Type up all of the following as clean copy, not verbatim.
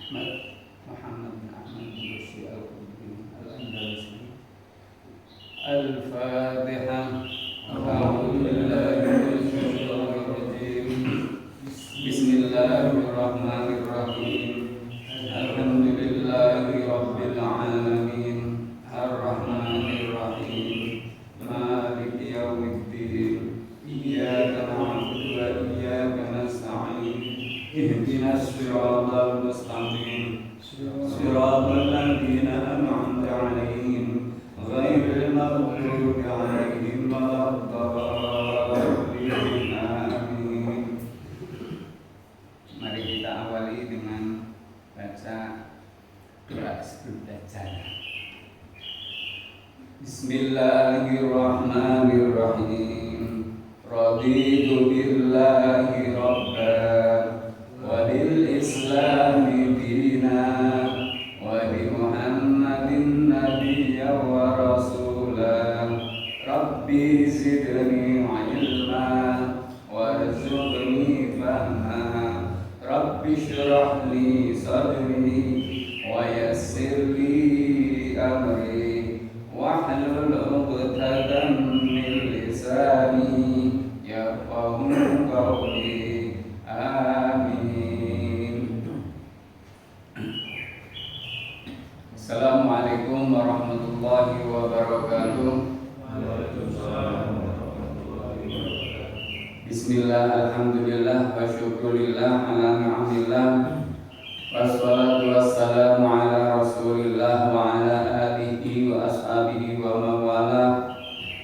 Muhammad bin Ahmad bin Bashir Al-Andalusi. Al-Fatihah. A'udzu billahi minasy syaithanir rajim. Bismillahirrahmanirrahim. Alhamdulillahi rabbil alamin. Ar-Rahmanir Rahim. Maliki yaumiddin. Iyyaka na'budu wa iyyaka nasta'in. Ihdinas siratal mustaqim. Siratal ladzina an'amta 'alaihim ghairil maghdubi 'alaihim waladdallin. Amin. Mari kita awali dengan baca doa istiftah. Bismillahirrahmanirrahim. Raditu billahi rabban wa bil islami dinan wa bi Muhammadin nabiyyan wa rasulan. Rabbi zidni ilma warzuqni fahma. Rabbi shrah li sadri wa yassir li amri wahlul 'uqdatam min lisani yafqahu qawli. Amin. Assalamualaikum warahmatullahi wabarakatuh. Waalaikumsalam warahmatullahi wabarakatuh. Bismillah, alhamdulillah, wa syukurillah ala ni'amillah. Wassalatu wassalamu ala rasulillah wa ala alihi wa ashabihi wa mawala.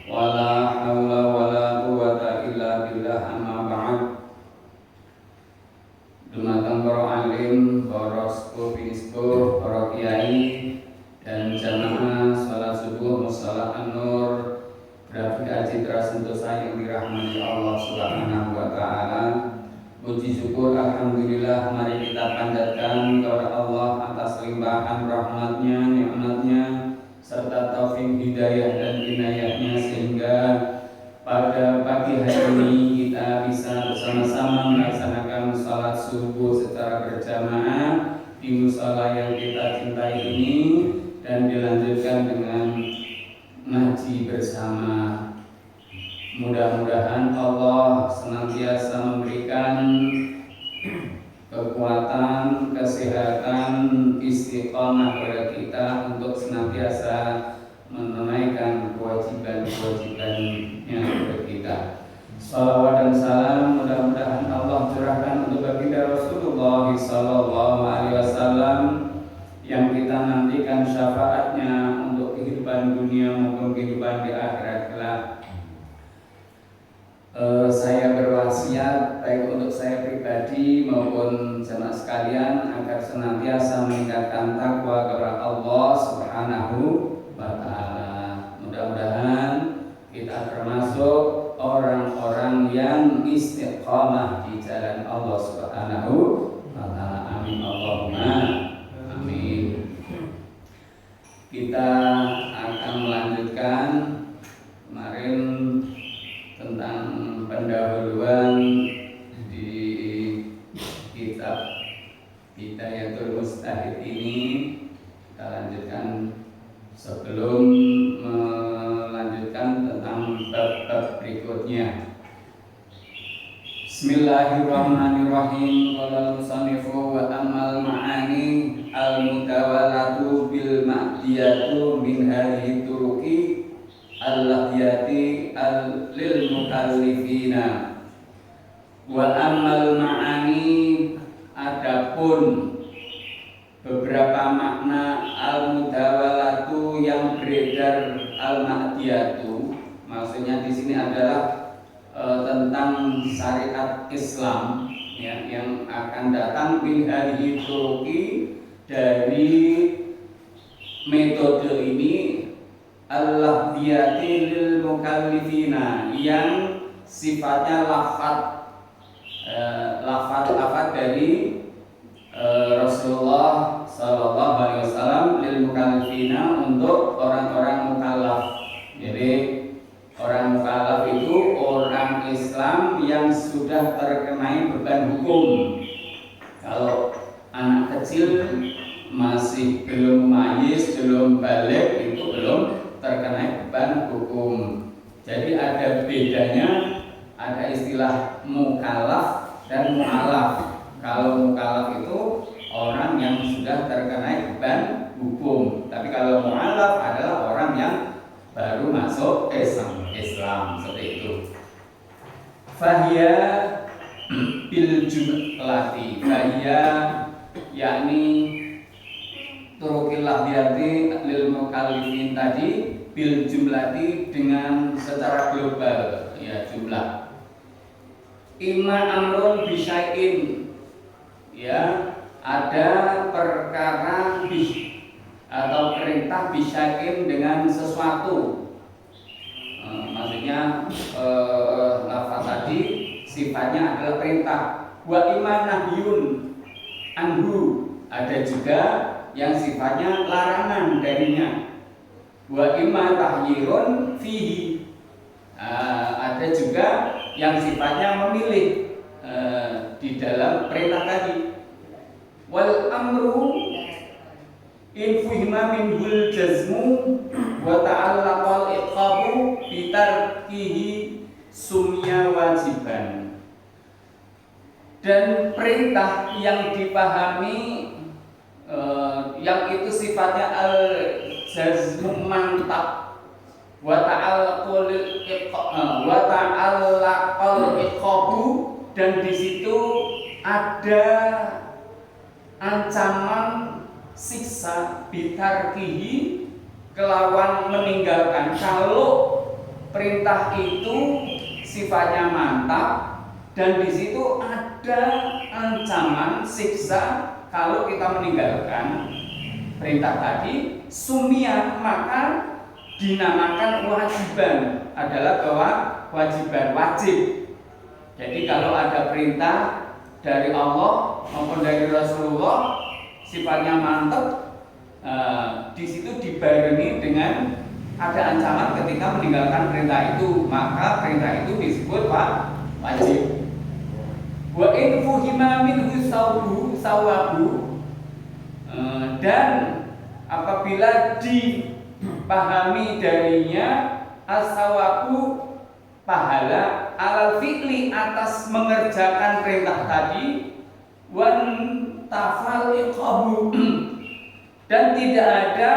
Wa la hawla wa la quwata illa billah, amma ba'd. Dumateng para alim, para sepuh binispuh, para kiai dan jamaah salat subuh mushola An-Nur Grafik Citra Sentosa yang dirahmati Allah Subhanahu wa taala. Puji syukur alhamdulillah mari kita panjatkan kepada Allah atas limpahan rahmatnya, nikmatnya serta taufik hidayah dan inayahnya sehingga pada pagi hari ini kita bisa bersama-sama melaksanakan salat subuh secara berjamaah di mushola yang kita cintai ini dan dilanjutkan dengan ngaji bersama. Mudah-mudahan Allah senantiasa memberikan kekuatan, kesehatan, istiqomah kepada kita untuk senantiasa menunaikan kewajiban-kewajibannya kepada kita. Salawat dan salam mudah-mudahan Allah curahkan untuk baginda Rasulullah sallallahu alaihi wasallam yang kita nantikan syafaatnya untuk kehidupan dunia maupun kehidupan di akhirat kelak. Saya berwasiat baik untuk saya pribadi maupun jemaah sekalian agar senantiasa meningkatkan takwa kepada Allah Subhanahu wa taala. Mudah-mudahan kita termasuk orang-orang yang istiqamah di jalan Allah Subhanahu wa taala. Amin Allahumma amin. Kita akan melanjutkan kemarin tentang pendahuluan di kitab Hidayatul Mustahid ini. Kita lanjutkan sebelum melanjutkan tentang bab-bab berikutnya. Bismillahirrahmanirrahim. Qala al-musannifu wa amal ma'ani al-mutawallatu bil ma'diyatu min hadhihi turuqi al-lahdiyati lil mukallifina. Wa amal ma'ani, adapun beberapa makna al-mutawallatu yang beredar, al-ma'diyatu maksudnya di sini adalah tentang syariat Islam ya, yang akan datang min hadhihi turuqi, dari metode ini al-lahdiyati lil mukallifina yang sifatnya lafaz dari Rasulullah sallallahu alaihi wasallam lil mukallifina, untuk orang-orang mukallaf. Jadi orang mukallaf itu orang Islam yang sudah terkenai beban hukum. Kalau anak kecil masih belum mayis, belum balik, itu belum terkena beban hukum. Jadi ada bedanya, ada istilah mukallaf dan mu'alaf. Kalau mukallaf itu orang yang sudah terkena beban hukum, tapi kalau mu'alaf adalah orang yang baru masuk Islam seperti itu. Fahya bil jumlati, fahya yakni turukil lahiyati lil mukallifin tadi, bil jumlati dengan secara global, ya jumlah. Imma amrun bisyai'in, ya ada perkara atau perintah bisyai'in dengan sesuatu. Maksudnya lafaz tadi sifatnya adalah perintah. Wa imma nahyun anhu, ada juga yang sifatnya larangan darinya. Wa imma tahyirun fihi, ada juga yang sifatnya memilih di dalam perintah tadi. Wal amru in fuhima minhul jazmu wa ta'allaqal iqabu bitarkihi sumya wajiban. Dan perintah yang dipahami yang itu sifatnya al-jazmu mantap, wa ta'allaqal iqabu, dan di situ ada ancaman siksa bitarkihi, kelawan meninggalkan. Kalau perintah itu sifatnya mantap dan di situ ada ancaman siksa kalau kita meninggalkan perintah tadi, sumia, maka dinamakan wajiban, adalah kewajiban, wajib. Jadi kalau ada perintah dari Allah maupun dari Rasulullah sifatnya mantap, di situ dibarengi dengan ada ancaman ketika meninggalkan perintah itu, maka perintah itu disebut wajib. Wa in fuhima minhu sawabu, dan apabila dipahami darinya as-sawabu, pahala, alal fi'li, atas mengerjakan perintah tadi, wan tafal iqabu, dan tidak ada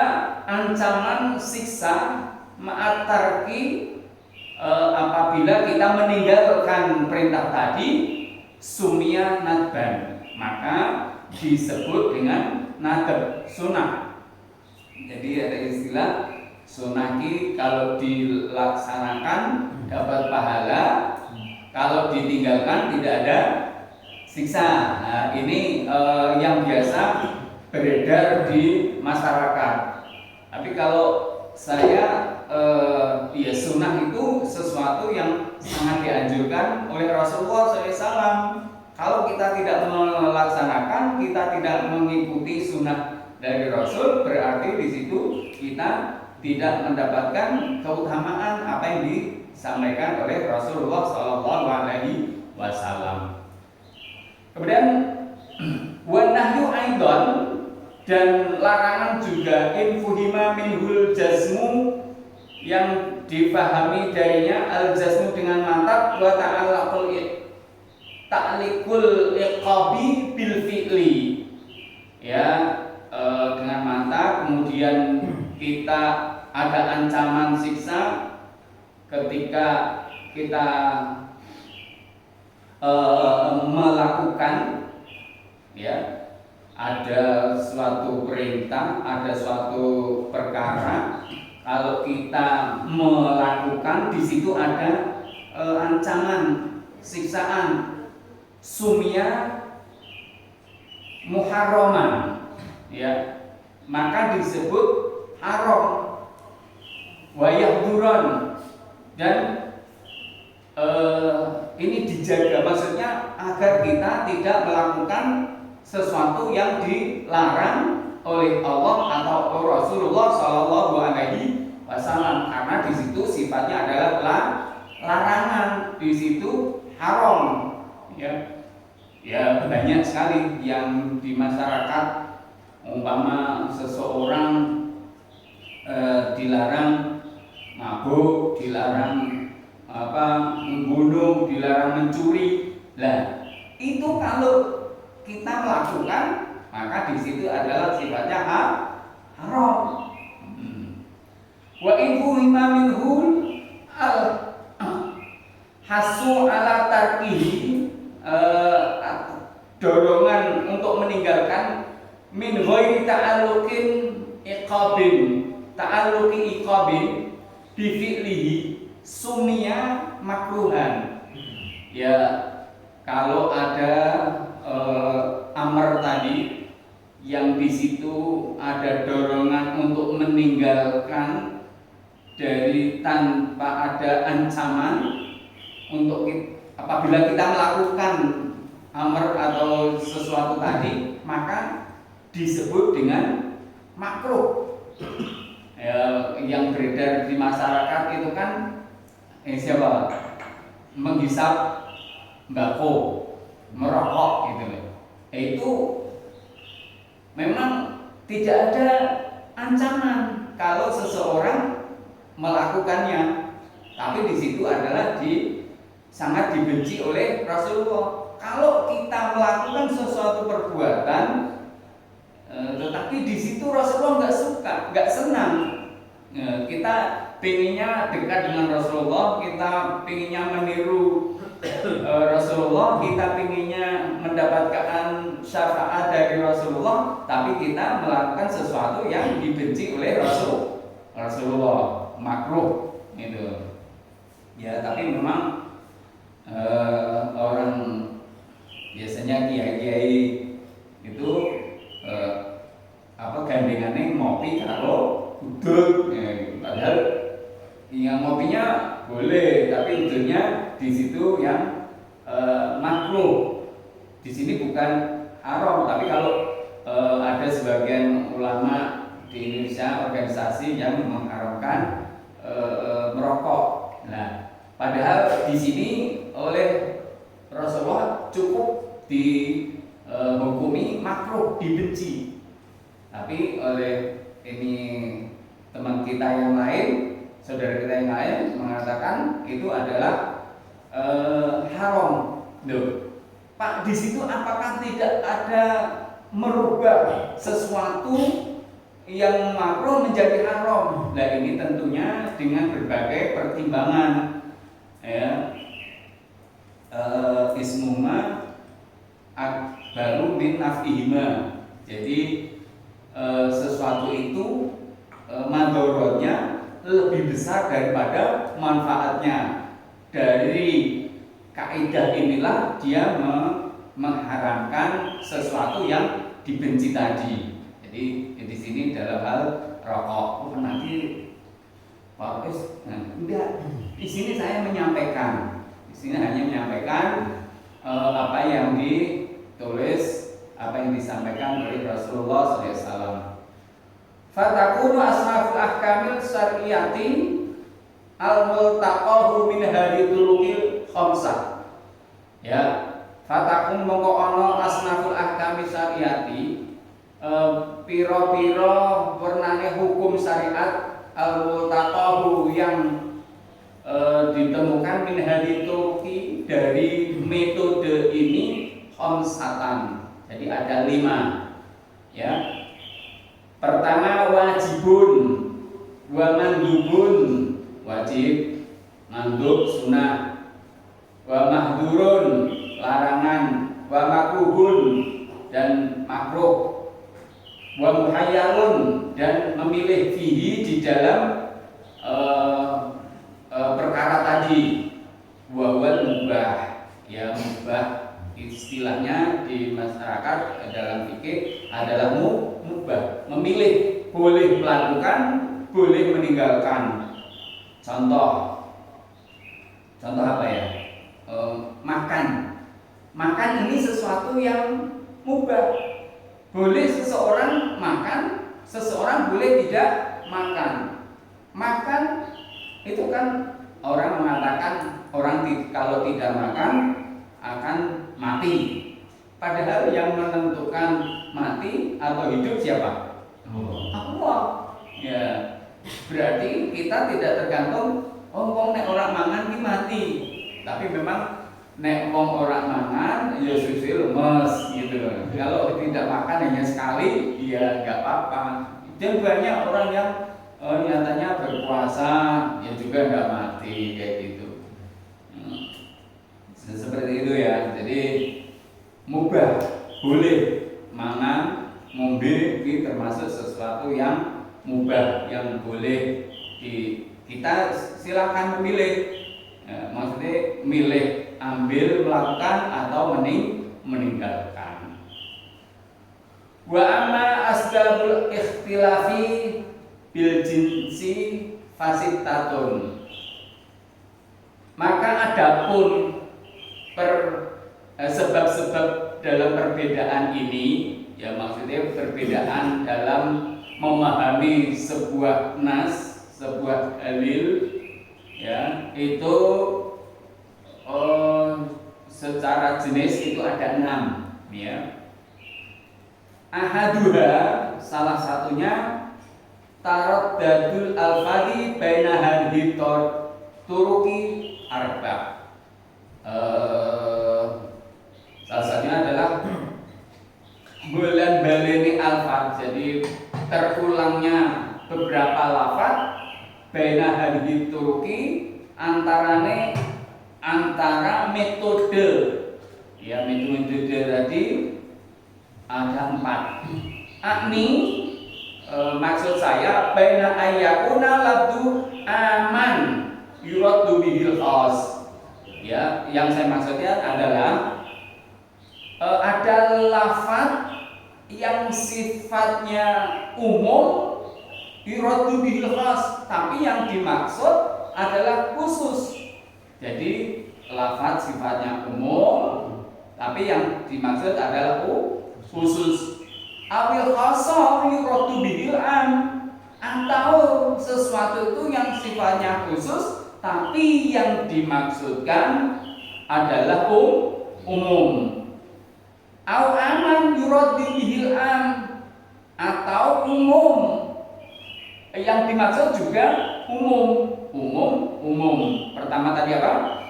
ancaman siksa ma'at tarki, apabila kita meninggalkan perintah tadi, sumia nadban, maka disebut dengan nadab, sunnah. Jadi ada istilah sunnah ini kalau dilaksanakan dapat pahala, kalau ditinggalkan tidak ada siksa. Nah, ini yang biasa beredar di masyarakat. Tapi kalau saya ya sunnah itu sesuatu yang sangat dianjurkan oleh Rasulullah SAW. Kalau kita tidak melaksanakan, kita tidak mengikuti sunnah dari Rasul, berarti di situ kita tidak mendapatkan keutamaan apa yang disampaikan oleh Rasulullah SAW. Kemudian wanahyu aidon, dan larangan juga, infuhima minhul jazmu, yang dipahami darinya al-jazmu dengan mantap, wa ta'liqul iqabi bil fi'li, ya dengan mantap, kemudian kita ada ancaman siksa ketika kita melakukan, ya ada suatu perintah, ada suatu perkara, kalau kita melakukan di situ ada ancaman siksaan, sumia muharraman, ya maka disebut haram, wayahduran, dan ini dijaga, maksudnya agar kita tidak melakukan sesuatu yang dilarang oleh Allah atau Rasulullah SAW, karena di situ sifatnya adalah larangan, di situ haram, ya Ya banyak sekali yang di masyarakat, umpama seseorang dilarang mabuk, dilarang membunuh, dilarang mencuri. Lah, itu kalau kita melakukan, maka di situ adalah sifatnya haram. Wa in fuhima minhul al hasu ala tarkihi, dorongan untuk meninggalkan min ghairi ta'alluqin iqabin bi fi'lihi sumia makruhan. Ya, kalau ada amar tadi yang di situ ada dorongan untuk meninggalkan dari tanpa ada ancaman, untuk apabila kita melakukan amar atau sesuatu tadi, maka disebut dengan makruh. Yang beredar di masyarakat itu kan siapa? Menghisap mbako, merokok gitu loh. Itu memang tidak ada ancaman kalau seseorang melakukannya, tapi di situ adalah sangat dibenci oleh Rasulullah. Kalau kita melakukan sesuatu perbuatan, tetapi di situ Rasulullah nggak suka, nggak senang. Kita pengennya dekat dengan Rasulullah, kita pengennya meniru Rasulullah, kita pengennya mendapatkan syafaat dari Rasulullah, tapi kita melakukan sesuatu yang dibenci oleh Rasulullah, makruh gitu. Ya, tapi memang orang biasanya kiai-kiai itu gandengannya ngopi kalau udut, padahal yang ngopinya boleh, tapi udutnya di situ yang makruh. Di sini bukan haram, tapi kalau ada sebagian ulama di Indonesia, organisasi yang mengharamkan merokok. Nah, padahal di sini oleh Rasulullah cukup dihukumi makruh, dibenci. Tapi oleh ini teman kita yang lain, saudara kita yang lain mengatakan itu adalah haram. Loh, Pak, di situ apakah tidak ada merubah sesuatu yang makruh menjadi haram? Nah, ini tentunya dengan berbagai pertimbangan. Ya, ismuma baru min naf'ihima. Jadi sesuatu itu madorotnya lebih besar daripada manfaatnya. Dari kaidah inilah dia mengharamkan sesuatu yang dibenci tadi. Jadi di sini dalam hal rokok, nanti Pak Wis, enggak. Di sini saya menyampaikan. Di sini hanya menyampaikan apa yang ditulis, apa yang disampaikan oleh Rasulullah SAW. Fatakunu asnaful ahkamil syar'iyyati al-multaqahu min hadithulukil khamsah. Ya, fatakun mongko ana asnaful ahkamil syar'iyyati, piro-piro wernane hukum syariat al-multaqahu yang ditemukan min hadithuluki dari metode ini khamsatan. Jadi ada 5, ya. Pertama wajibun, wa mandubun, wajib, mandub sunnah, wa mahdurun, larangan, wa makruhun, dan makruh, wa muhayyarun, dan memilih fihi di dalam perkara tadi, wa wal mubah, ya mubah. Istilahnya di masyarakat dalam fikih adalah mubah, memilih, boleh melakukan, boleh meninggalkan. Contoh apa ya? Makan ini sesuatu yang mubah. Boleh seseorang makan, seseorang boleh tidak makan. Makan itu kan orang mengatakan orang kalau tidak makan akan mati. Padahal yang menentukan mati atau hidup siapa? Allah. Ya, berarti kita tidak tergantung wong nek ora mangan ki mati. Tapi memang nek wong ora mangan ya susul lemes gitu loh. Kalau tidak makan hanya sekali ya nggak apa-apa. Dan banyak orang yang nyatanya berpuasa ya juga nggak mati kayak gitu. Seperti itu ya. Jadi mubah, boleh mangan, ngombe itu termasuk sesuatu yang mubah, yang boleh kita silakan memilih. Maksudnya milih ambil, melakukan atau meninggalkan. Wa amma asbabul ikhtilafi bil jinsi fasittatun. Maka adapun sebab-sebab dalam perbedaan ini, ya maksudnya perbedaan dalam memahami sebuah nas, sebuah dalil, ya itu secara jenis itu ada 6, ya. Ahaduha, salah satunya taraddadul alfadhi baina hadhihi turuqi arba'. Salah satunya adalah bulan baleni alfad, jadi terulangnya beberapa lafaz baina hadhihi turuqi antara metode, ya metode tadi ada 4. Maksud saya baina ayyakuna labdu aman yuradu bihil khas. Ya, yang saya maksudnya adalah ada lafaz yang sifatnya umum yuradu bihil khas, tapi yang dimaksud adalah khusus. Jadi lafaz sifatnya umum, tapi yang dimaksud adalah khusus. Awil khassa yuradu bihil am, atau sesuatu itu yang sifatnya khusus tapi yang dimaksudkan adalah umum. Au aman yuradu bihil am, atau umum yang dimaksud juga umum. Pertama tadi apa?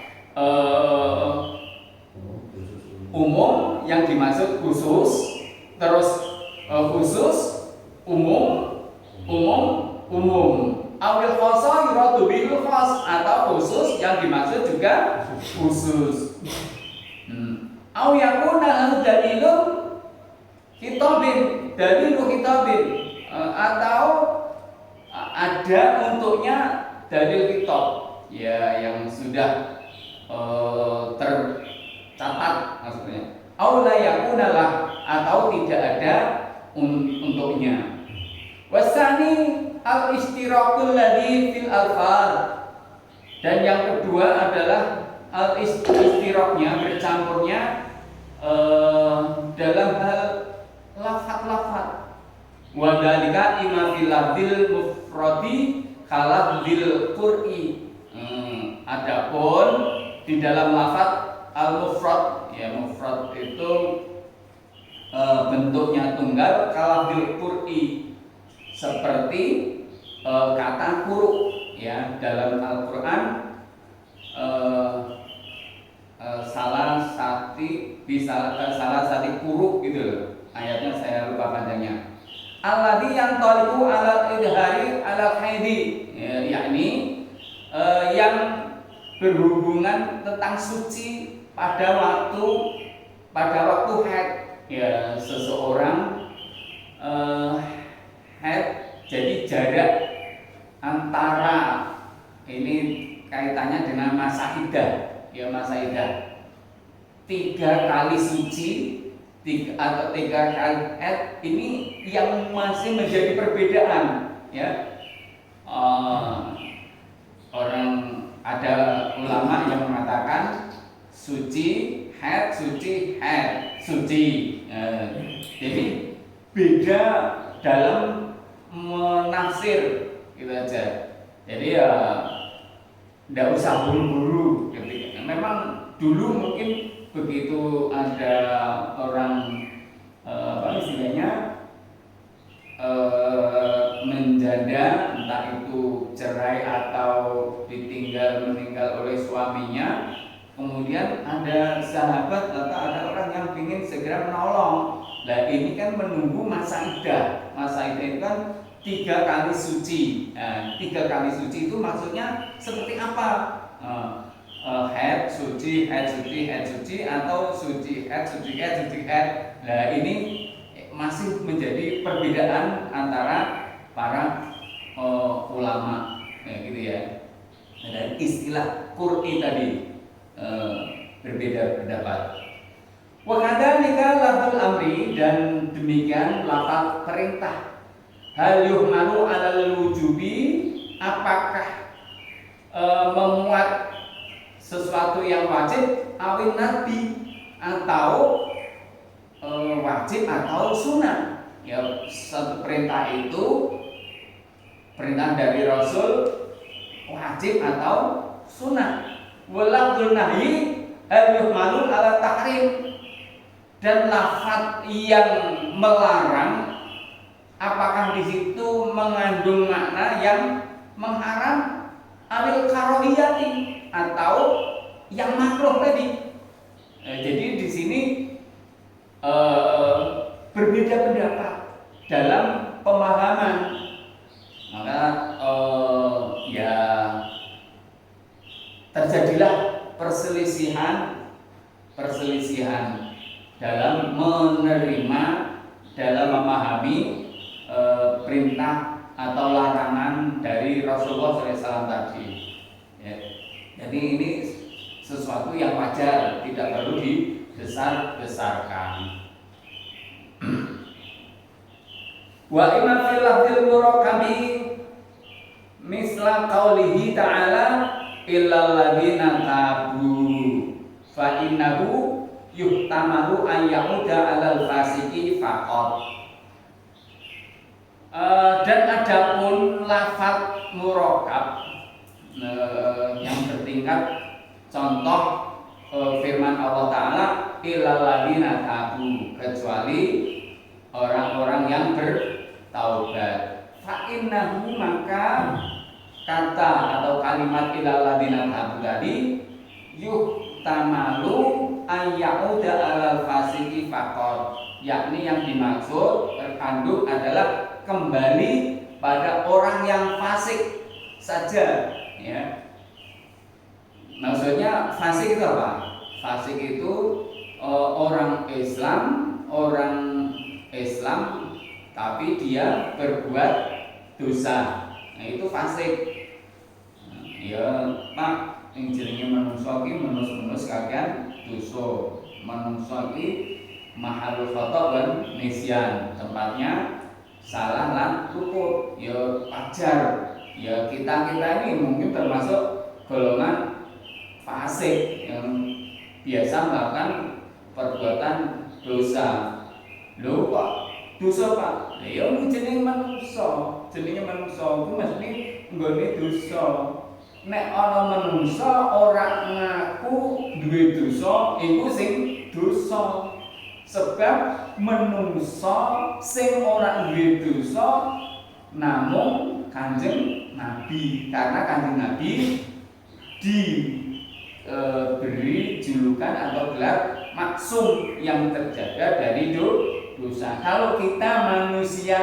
Umum yang dimaksud khusus, terus khusus, umum. Awil khassa yuradu bil khas, atau khusus yang dimaksud juga khusus. Au yakuna dalilun khitabin, atau ada untuknya dalil khitab, ya yang sudah tercatat maksudnya. Au la yakuna lah, atau tidak ada untuknya. Wasani al-istiraqul ladzi fil alfaz, dan yang kedua adalah al-istiraqnya, bercampurnya dalam hal lafaz. Wa dzalika imma fil lafzil mufradi khalafdil qur'i. Adapun di dalam lafaz al-mufrad, ya mufrad itu bentuknya tunggal, khalafdil qur'i, seperti kata quru, ya dalam Al-Qur'an salah sati quru gitu loh. Ayatnya saya lupa panjangnya. Alladzi yantaliqu ala idhari ala haidi, yakni yang berhubungan tentang suci pada waktu haid, ya seseorang haid. Jadi jarak antara ini kaitannya dengan masa idah, ya masa idah 3 kali suci atau 3 kali haid, ini yang masih menjadi perbedaan, ya. Orang ada ulama yang mengatakan suci haid, suci. Jadi beda dalam menafsir, gitu aja. Jadi ya tidak usah buru-buru. Memang dulu mungkin begitu ada orang apa istilahnya menjanda, entah itu cerai atau ditinggal meninggal oleh suaminya, kemudian ada sahabat atau ada orang yang ingin segera menolong. Nah ini kan menunggu masa iddah. Masa iddah itu kan 3 kali suci. Nah, 3 kali suci itu maksudnya seperti apa? Head suci, head suci, head suci, atau suci head, suci head, suci head. Nah ini masih menjadi perbedaan antara para ulama, gitu ya. Dan istilah Qur'i tadi berbeda pendapat. Wa kadzalika lafzul amri, dan demikian lafaz perintah. Hal yuhmalu 'alal wujubi, apakah memuat sesuatu yang wajib awin nabi, atau wajib atau sunnah. Ya, satu perintah itu perintah dari Rasul wajib atau sunnah. Walafzul nahyi hal yuhmalu 'ala tahrim, dan lafaz yang melarang apakah di situ mengandung makna yang mengharam, awil karohiyati, atau yang makruh tadi. Jadi di sini berbeda pendapat dalam pemahaman. Maka ya terjadilah perselisihan dalam menerima, dalam memahami perintah atau larangan dari Rasulullah SAW tadi. Ya. Jadi ini sesuatu yang wajar, tidak perlu dibesar-besarkan. Wa inna fil lafzil murakkabi misla qaulihi ta'ala illal ladzina tabu fa innahu yuhtamalu an ya'uda 'alal fasiki faqat. Dan adapun lafaz murakkab yang bertingkat, contoh firman Allah Ta'ala illal ladzina tabu, kecuali orang-orang yang bertaubat. Fa innahu, maka kata atau kalimat illal ladzina tabu tadi yuhtamalu ayyauda 'alal fasiki faqat, yakni yang dimaksud terkandung adalah kembali pada orang yang fasik saja, ya. Maksudnya fasik itu apa? Fasik itu orang Islam tapi dia berbuat dosa. Nah, itu fasik. Ya, Pak, yang jenenge manungsa iki menus-menus kakean dosa. Manungsa iki mahalul khata' wan nisyan, tempatnya salah lan luput. Ya wajar. Ya kita ini mungkin termasuk golongan fasik yang biasa melakukan perbuatan dosa. Lho Pak, dosa Pak? Ya jenenge manungsa itu mesti nggone dosa. Nek ana manungsa ora ngaku duwe dosa, iku sing dosa. Sebab menungso sing ora duwe dosa namung Kanjeng Nabi, karena Kanjeng Nabi diberi julukan atau gelar maksum, yang terjaga dari dosa. Kalau kita manusia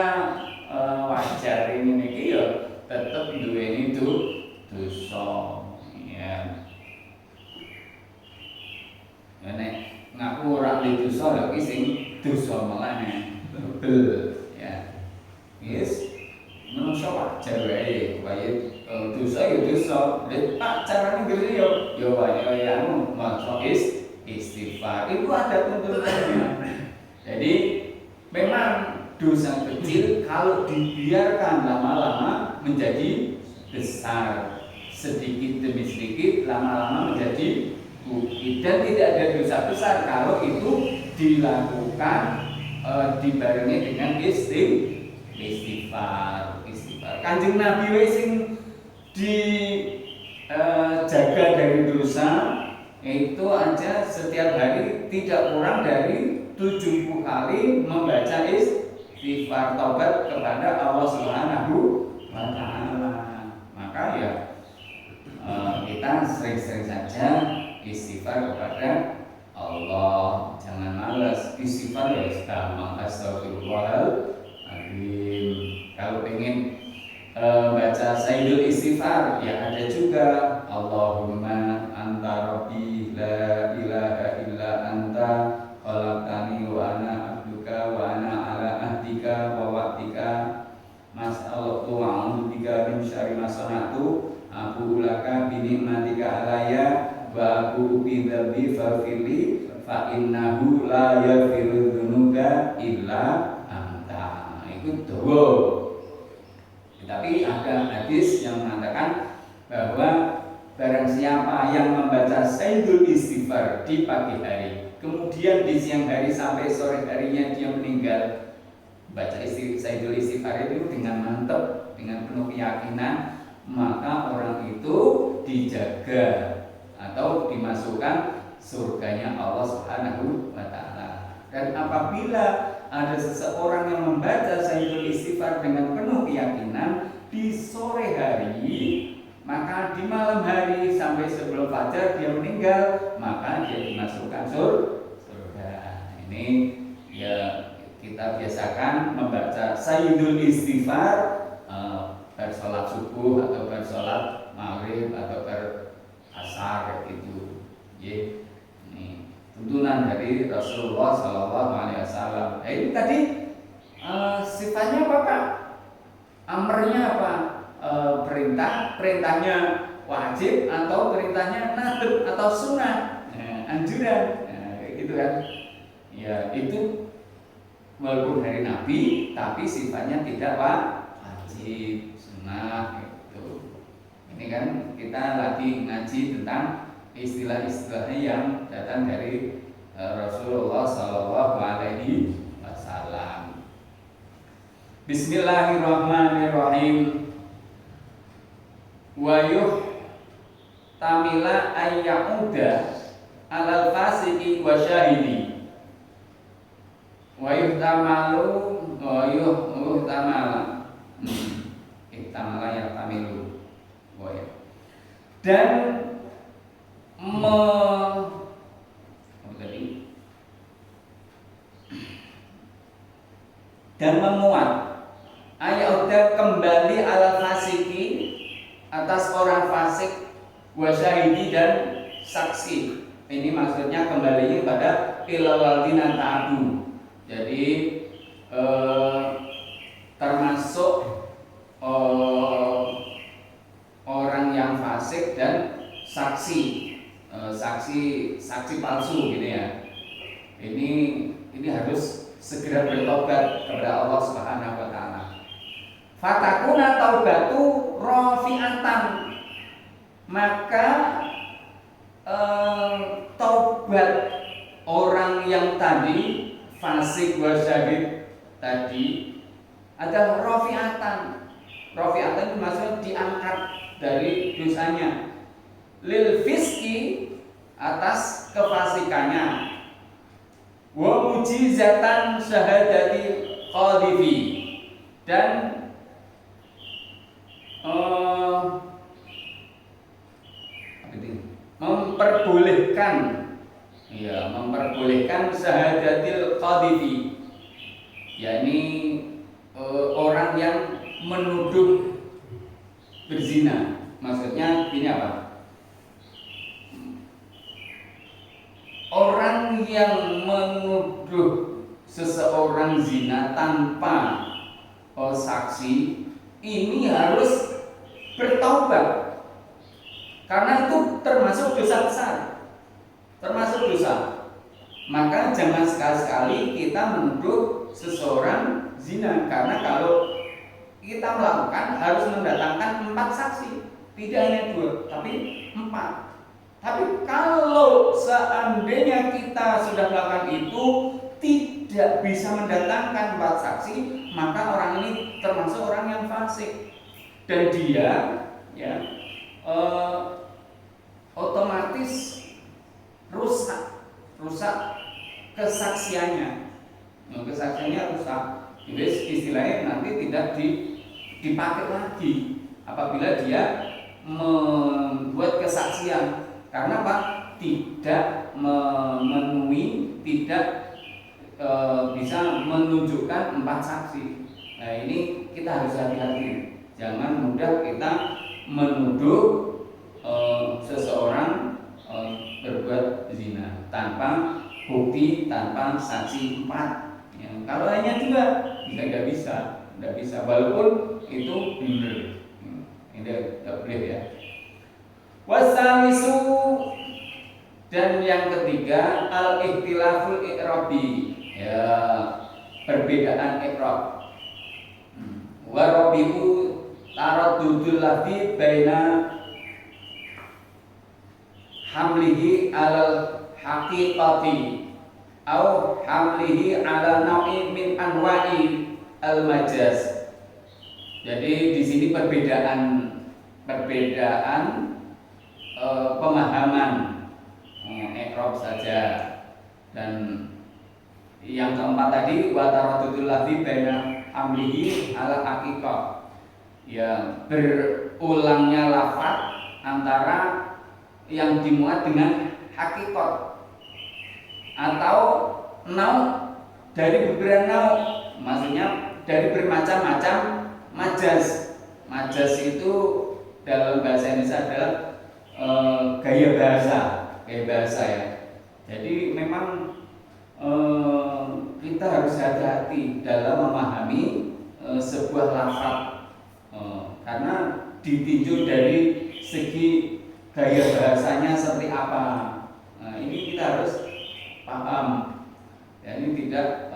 wajar ini ya tetap duweni dosa, ya. Nek ngaku ora duwe dosa lho ki sing dosa malah bel, ya. Yes. Menungso wajar wae, dosa ya dosa. Lha Pak carane ngene ya wae anu maca istighfar. Itu ada tuntunannya. Jadi memang dosa kecil kalau dibiarkan lama-lama menjadi besar, sedikit demi sedikit lama-lama menjadi bukit. Dan tidak ada dosa besar kalau itu dilakukan dibarengi dengan istighfar. Kanjeng Nabi sing dijaga dari dosa itu aja setiap hari tidak kurang dari 70 kali membaca istighfar taubat kepada Allah Subhanahu wa taala. Maka ya kita sering-sering saja istighfar kepada Allah. Jangan malas istighfar, ya gampang, astagfirullahaladzim. Kalau pengen baca Sayyidul Istighfar ya ada juga, Allahumma anta rabbi la ilaha illa anta khalaqtani wa ana abduka wa ana ala ahdika wa wa'dika mas'alatu wa a'udzubika min syarri ma sana'tu aku ulaka bi ni'matika alayya wa aku bi dzambi faghfirli fa innahu la yaghfiru dzunuba illa anta. Itu doa. Tapi ada hadis yang mengatakan bahwa barang siapa yang membaca Sayyidul Istighfar di pagi hari, kemudian di siang hari sampai sore harinya dia meninggal, baca Sayyidul Istighfar itu dengan mantap, dengan penuh keyakinan, maka orang itu dijaga atau dimasukkan surganya Allah Subhanahu wa taala. Dan apabila ada seseorang yang membaca Sayyidul Istighfar dengan penuh keyakinan di sore hari, maka di malam hari sampai sebelum fajar dia meninggal, maka dia dimasukkan surga. Ini ya kita biasakan membaca Sayyidul Istighfar bersolat subuh atau bersolat maghrib atau berasar gitu. Ini tuntunan dari Rasulullah SAW. Ini tadi sifatnya apa Pak? Amrnya apa? Perintahnya wajib atau perintahnya nadab atau sunnah, anjuran, kayak gitu kan? Ya itu walaupun dari Nabi, tapi sifatnya tidak wajib, sunnah gitu. Ini kan kita lagi ngaji tentang istilah-istilahnya yang datang dari Rasulullah Sallallahu Alaihi Wasallam. Bismillahirrahmanirrahim. Wa yuhtamila ayyauda alal fasiki wa syahidi. Wa yuhtamalu wa yuhtamala. Ihtamala ya tamilu. Dan memuat ayauda kembali ala fasiki atas orang fasik wa syahidi dan saksi. Ini maksudnya kembalinya pada ilawaldina ta'adu. Jadi termasuk orang yang fasik dan saksi palsu gitu ya. Ini harus segera bertobat kepada Allah Subhanahu wa taala. Fatakuna taubatu rafi'atan. Maka taubat orang yang tadi fasik wa syahid tadi adalah rafi'atan. Rafi'atan itu maksudnya diangkat dari dosanya. Lil fiski atas kefasikannya. Wa mujizatan syahadati qadhifi, dan memperbolehkan syahadatil qadhifi, yakni orang yang menuduh berzina. Maksudnya ini apa? Orang yang menuduh seseorang zina tanpa saksi ini harus bertaubat, karena itu termasuk dosa besar, termasuk dosa. Maka jangan sekali-sekali kita menuduh seseorang zina, karena kalau kita melakukan harus mendatangkan 4 saksi, tidak hanya 2 tapi 4. Tapi kalau seandainya kita sudah melakukan itu tidak bisa mendatangkan 4 saksi, maka orang ini termasuk orang yang fasik, dan dia ya otomatis rusak kesaksiannya. Kesaksiannya rusak. Jadi istilahnya nanti tidak dipakai lagi apabila dia membuat kesaksian. Karena apa? Tidak memenuhi, tidak bisa menunjukkan 4 saksi. Nah ini kita harus hati-hati. Jangan mudah kita menuduh seseorang berbuat zina tanpa bukti, tanpa saksi 4. Ya, kalau hanya 2, nggak bisa. Walaupun itu benar, ini tidak boleh ya. Wasalisu, dan yang ketiga al-ikhtilaful i'rabi, ya perbedaan i'rab. Warabihu taraddudul ladzi baina hamlihi alal haqiqati au hamlihi ala nau'i min anwa'i al-majaz. Jadi di sini perbedaan pemahaman i'rab saja. Dan yang keempat tadi wa taraddudul ladzi baina hamlihi ala haqiqah, ya berulangnya lafaz antara yang dimuat dengan hakikat atau nau dari beberapa nau, maksudnya dari bermacam-macam majaz. Majaz itu dalam bahasa Indonesia adalah gaya bahasa ya. Jadi memang kita harus hati-hati dalam memahami sebuah lafaz karena ditinjau dari segi gaya bahasanya seperti apa. Nah, ini kita harus paham. Ya, ini tidak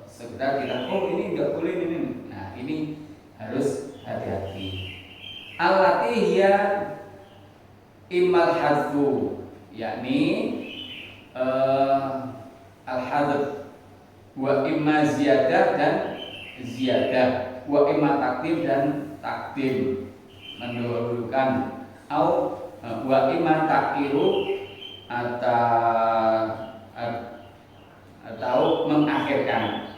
sekedar kita ini enggak boleh ini. Nah, ini harus hati-hati. Allati hiya imal hadfu, yakni al-hadf wa imma ziyadah dan ziyadah, wa imma takdim dan takdim, mendahulukan, wa imma takiru atau mengakhirkan,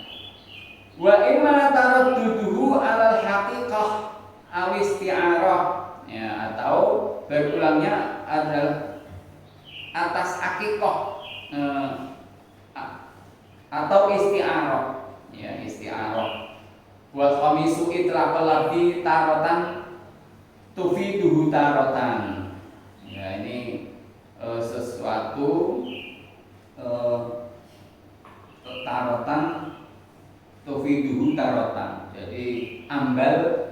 wa imma taradduduhu alal haqiqah aw isti'arah, ya, atau berulangnya adalah atas haqiqah atau isti'arah, ya, isti'arah. Wa khamisu itlaqal lafzi taratan tufiduhu taratan. Ya, ini sesuatu taratan tufiduhu taratan. Jadi ambal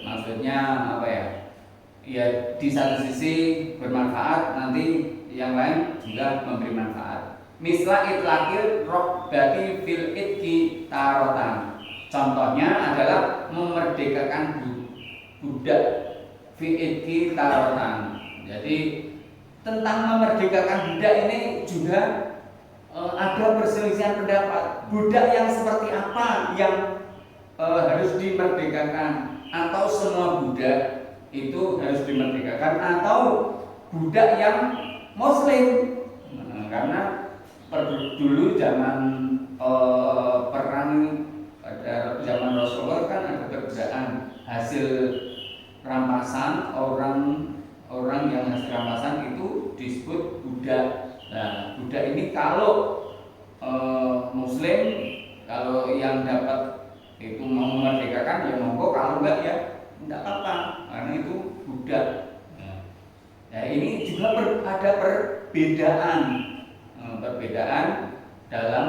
maksudnya apa ya? Ya, di satu sisi bermanfaat, nanti yang lain juga memberi manfaat. Misla itlaqil robbati fil itki tarotan. Contohnya adalah memerdekakan budak fil itki tarotan. Jadi tentang memerdekakan budak ini juga ada perselisihan pendapat. Budak yang seperti apa yang harus dimerdekakan, atau semua budak itu harus dimerdekakan, atau budak yang muslim. Karena dulu zaman perang pada zaman Rasulullah kan ada perbedaan hasil rampasan, orang yang hasil rampasan itu disebut budak. Nah, budak ini kalau muslim, kalau yang dapat itu mau memerdekakan ya monggo, kalau enggak ya enggak apa-apa, karena itu budak. Nah, ini juga ada perbedaan dalam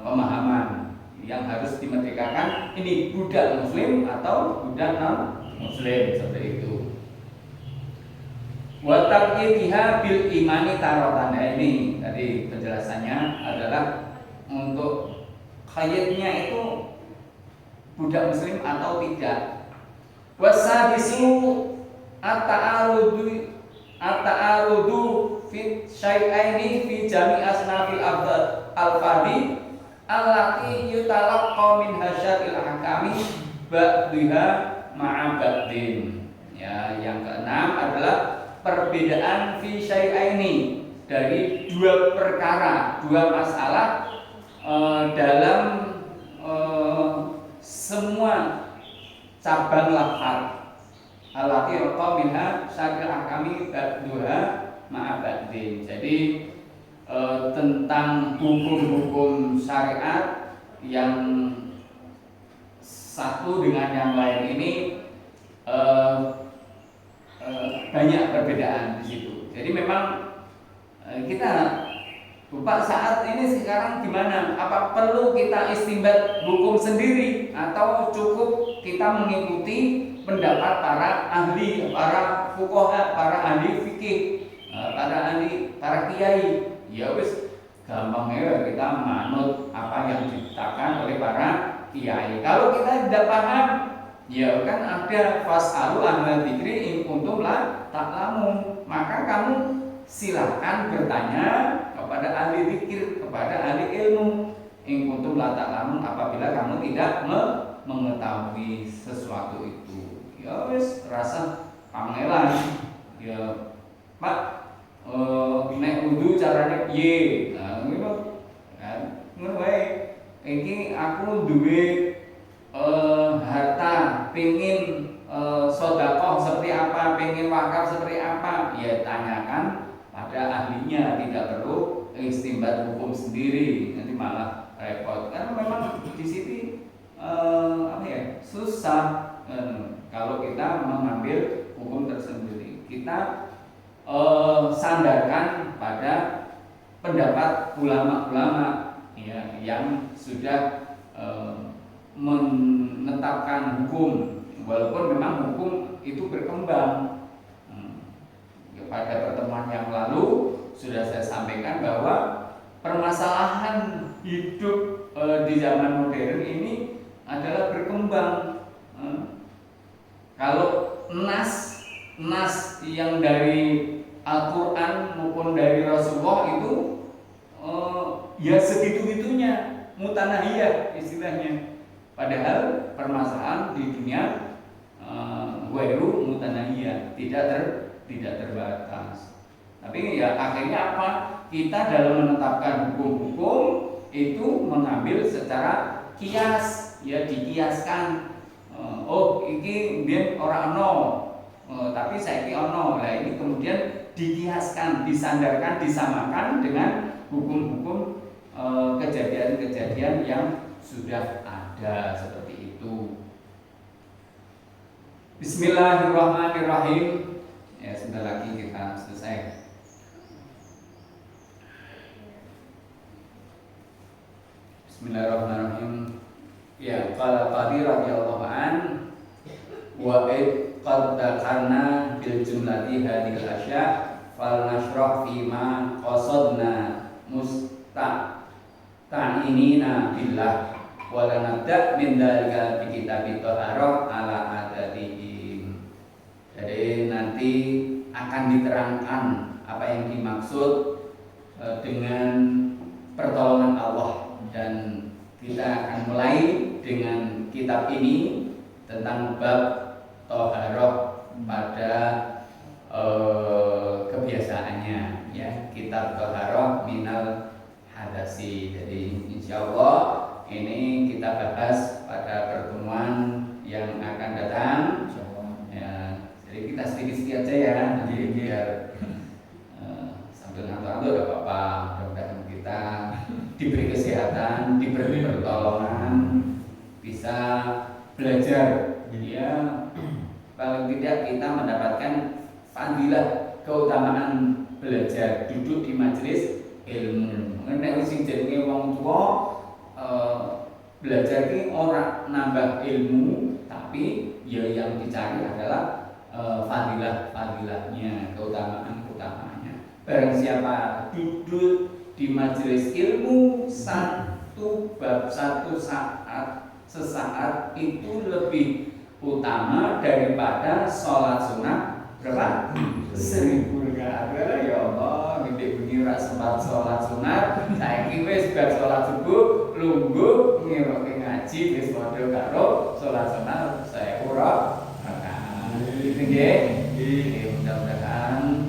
pemahaman yang harus dimerdekakan, ini budak muslim atau budak non muslim, seperti itu. Wa taqyidiha bil imani taratan. Ini tadi penjelasannya adalah untuk qayyidnya itu budak muslim atau tidak. Wasadisu at-ta'arudu fi syai'aini fi jami' asnafil al-fadhi allati yutalaqqa min hasyaril ahkami ba'dhiha ma'a ba'din. Ya, yang keenam adalah perbedaan fi syai'aini, dari dua perkara, dua masalah dalam semua cabang lafaz. Allati raqa minha syakil ahkami ba'duha ma'a ba'din. Jadi tentang hukum-hukum syariat yang satu dengan yang lain ini banyak perbedaan di situ. Jadi memang kita lupa saat ini sekarang gimana? Apa perlu kita istinbat hukum sendiri atau cukup kita mengikuti pendapat para ahli, para fuqaha, para ahli fikih, para kiai? Ya wis gampang ya kita manut apa yang diciptakan oleh para kiai. Kalau kita tidak paham, ya kan ada fasalu ahla dzikri in kuntum la ta'lamun. Maka kamu silakan bertanya kepada ahli dzikir, kepada ahli ilmu in kuntum la ta'lamun, apabila kamu tidak mengetahui sesuatu itu. Ya wis rasa pangelan. Ya Pak, nek wudu carane piye? Nah, ngono kan. Ngono wae. Iki aku duwe harta, pengin sedekah seperti apa, pengin wakaf seperti apa? Ya tanyakan pada ahlinya, tidak perlu istinbat hukum sendiri, nanti malah repot. Karena memang di sini susah kalau kita mengambil hukum tersendiri. Kita sandarkan pada pendapat ulama-ulama ya, yang sudah menetapkan hukum, walaupun memang hukum itu berkembang. Pada pertemuan yang lalu sudah saya sampaikan bahwa permasalahan hidup di zaman modern ini adalah berkembang. Kalau nas yang dari Al-Quran maupun dari Rasulullah itu ya segitu-gitunya, mutanahiyah istilahnya. Padahal permasalahan di dunia wairu mutanahiyah, tidak terbatas. Tapi ya akhirnya apa? Kita dalam menetapkan hukum-hukum itu mengambil secara kias, ya dikiaskan. Oh, iki biyen ora ono, tapi saiki ono. Nah, ini kemudian dikiaskan, disandarkan, disamakan dengan hukum-hukum kejadian-kejadian yang sudah ada seperti itu. Bismillahirrahmanirrahim. Ya, sebentar lagi kita selesai. Bismillahirrahmanirrahim. Ya, qala Qadi radhiyallahu an wa qad dzakarna bil jumlati hadhil asya fal nashrah fi ma qasadna musta'inina billah wa la nabda min dzalika bi kitabit thaharah ala adatihim. Jadi nanti akan diterangkan apa yang dimaksud dengan pertolongan Allah, dan kita akan mulai dengan kitab ini tentang bab thaharah pada kebiasaannya, ya, kitab thaharah minal hadasi. Jadi insyaallah ini kita bahas pada pertemuan yang akan datang. Ya, jadi kita sedikit-sedikit aja ya, nanti biar sambil ngantuk-ngantuk gak apa-apa. Mudah-mudahan kita diberi kesehatan, diberi pertolongan, bisa belajar. Ya, paling tidak kita mendapatkan fadilah, keutamaan belajar, duduk di majelis ilmu. Nek sing jenenge wong tuwa belajar ki ora nambah ilmu, tapi ya yang dicari adalah fadilah-fadilahnya, keutamaan-keutamaannya. Barang siapa duduk di majelis ilmu satu bab, satu saat, sesaat itu lebih utama daripada sholat sunnah berapa? 1000 rakaat. Ya Allah, gede begini rak sempat sholat sunnah. Saiki wis bar sholat subuh lungguh ngiroke ngaji wis padha karo sholat sunnah 1000 rakaat. Gitu nggih. Mudah-mudahan mudah-mudahan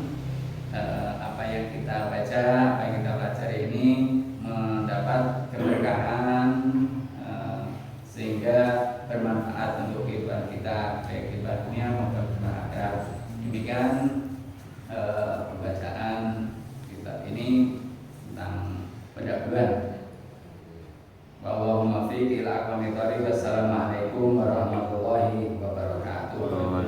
apa yang kita baca, apa yang kita pelajari ini mendapat keberkahan sehingga bermanfaat untuk kehidupan kita, baik kehidupan dunia maupun kehidupan akhirat. Demikian pembacaan kitab ini tentang pendahuluan. Wallahumma fiqh ila aqwamit thoriq. Wassalamualaikum warahmatullahi wabarakatuh.